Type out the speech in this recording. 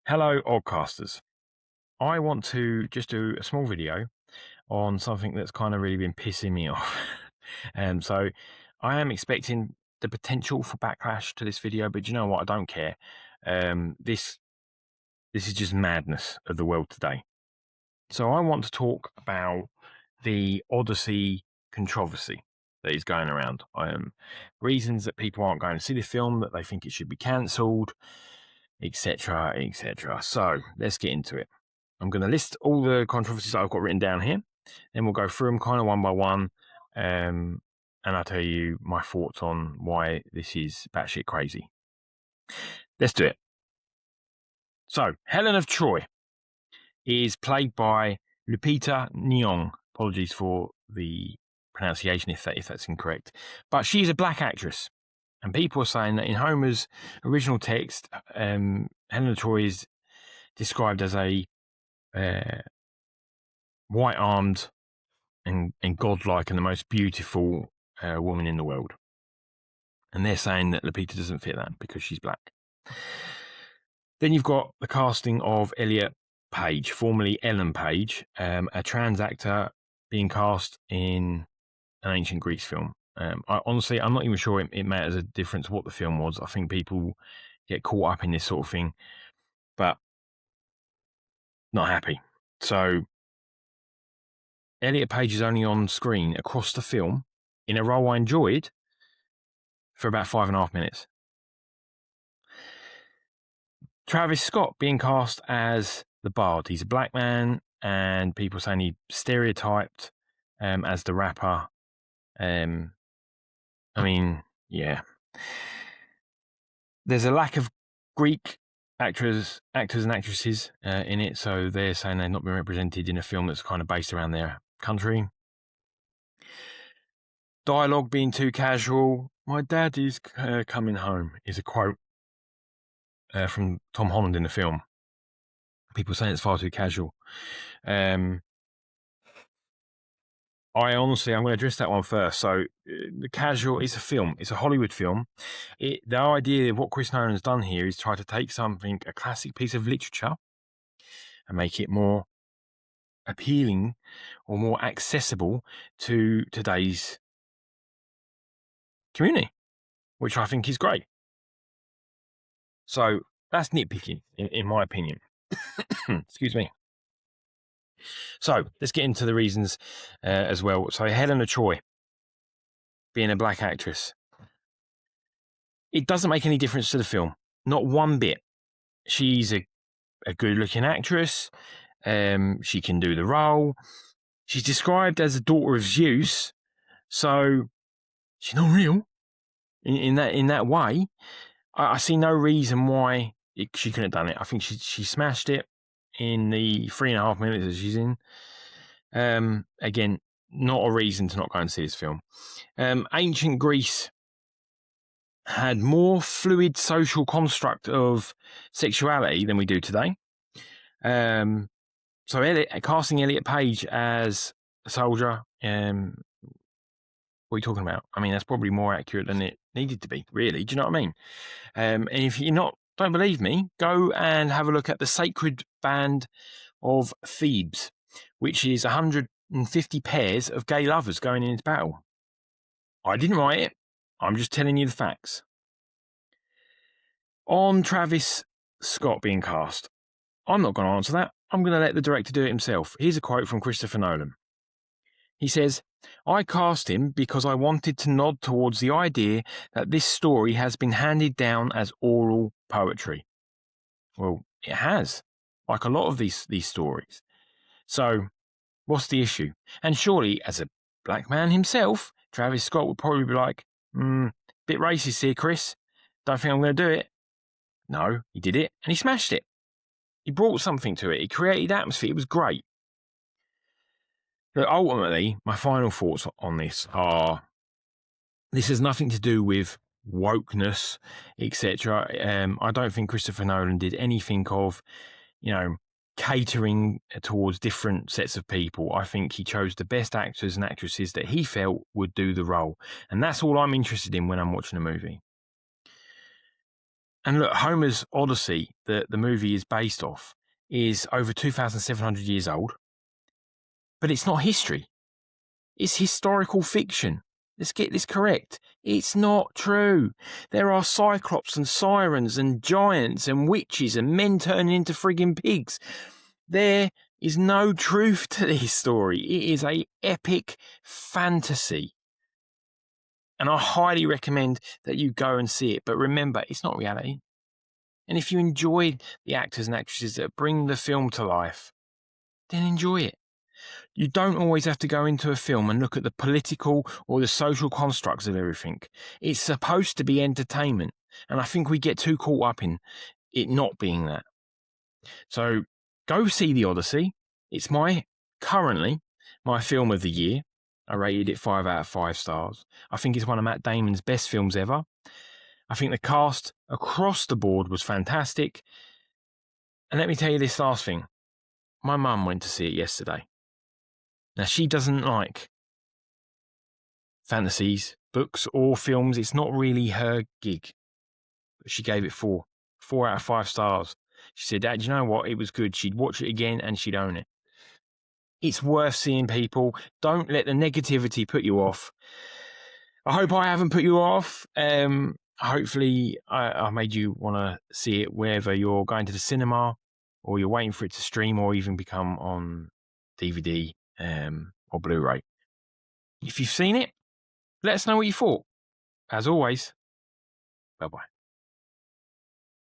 Hello, Oddcasters. I want to just do a small video on something that's kind of really been pissing me off. So I am expecting the potential for backlash to this video, but you know what? I don't care. This is just madness of the world today. So I want to talk about the Odyssey controversy that is going around. Reasons that people aren't going to see the film, that they think it should be cancelled, etc., etc. So let's get into it. I'm going to list all the controversies that I've got written down here. Then we'll go through them kind of one by one. And I'll tell you my thoughts on why this is batshit crazy. Let's do it. So, Helen of Troy is played by Lupita Nyong. Apologies for the pronunciation if that's incorrect. But she's a black actress. And people are saying that in Homer's original text, Helen of Troy is described as a white-armed and godlike and the most beautiful woman in the world. And they're saying that Lupita doesn't fit that because she's black. Then you've got the casting of Elliot Page, formerly Ellen Page, a trans actor being cast in an ancient Greece film. I'm not even sure it matters a difference what the film was. I think people get caught up in this sort of thing, but not happy. So Elliot Page is only on screen across the film in a role I enjoyed for about 5.5 minutes. Travis Scott being cast as the Bard. He's a black man, and people saying he stereotyped as the rapper. Yeah. There's a lack of Greek actors and actresses in it, so they're saying they've not been represented in a film that's kind of based around their country. Dialogue being too casual. My dad is coming home is a quote from Tom Holland in the film. People saying it's far too casual. I'm going to address that one first. So, the casual is a film. It's a Hollywood film. The idea of what Chris Nolan has done here is try to take something, a classic piece of literature, and make it more appealing or more accessible to today's community, which I think is great. So that's nitpicking, in my opinion. Excuse me. So let's get into the reasons as well. So Helen of Troy, being a black actress, it doesn't make any difference to the film, not one bit. She's a good-looking actress. She can do the role. She's described as the daughter of Zeus, so she's not real in that way. I see no reason why she couldn't have done it. I think she smashed it in the 3.5 minutes that she's in. Again, not a reason to not go and see this film. Ancient Greece had more fluid social construct of sexuality than we do today. So casting Elliot Page as a soldier, what are you talking about? I mean, that's probably more accurate than it needed to be, really. Do you know what I mean? And if you're don't believe me, go and have a look at the Sacred Band of Thebes, which is 150 pairs of gay lovers going into battle. I didn't write it. I'm just telling you the facts. On Travis Scott being cast, I'm not going to answer that. I'm going to let the director do it himself. Here's a quote from Christopher Nolan. He says, "I cast him because I wanted to nod towards the idea that this story has been handed down as oral poetry." Well, it has, like a lot of these stories. So, what's the issue? And surely, as a black man himself, Travis Scott would probably be like, bit racist here, Chris. Don't think I'm going to do it. No, he did it, and he smashed it. He brought something to it. He created atmosphere. It was great. But ultimately, my final thoughts on this are, this has nothing to do with wokeness, etc. I don't think Christopher Nolan did anything of, catering towards different sets of people. I think he chose the best actors and actresses that he felt would do the role. And that's all I'm interested in when I'm watching a movie. And look, Homer's Odyssey, the movie is based off, is over 2,700 years old. But it's not history. It's historical fiction. Let's get this correct. It's not true. There are cyclops and sirens and giants and witches and men turning into frigging pigs. There is no truth to this story. It is an epic fantasy. And I highly recommend that you go and see it. But remember, it's not reality. And if you enjoy the actors and actresses that bring the film to life, then enjoy it. You don't always have to go into a film and look at the political or the social constructs of everything. It's supposed to be entertainment. And I think we get too caught up in it not being that. So go see The Odyssey. It's currently my film of the year. I rated it 5 out of 5 stars. I think it's one of Matt Damon's best films ever. I think the cast across the board was fantastic. And let me tell you this last thing. My mum went to see it yesterday. Now, she doesn't like fantasies, books, or films. It's not really her gig. But she gave it 4 out of 5 stars. She said, Dad, you know what? It was good. She'd watch it again and she'd own it. It's worth seeing, people. Don't let the negativity put you off. I hope I haven't put you off. Hopefully, I made you want to see it wherever you're going to the cinema, or you're waiting for it to stream, or even become on DVD or Blu-ray. If you've seen it, let us know what you thought. As always, bye-bye.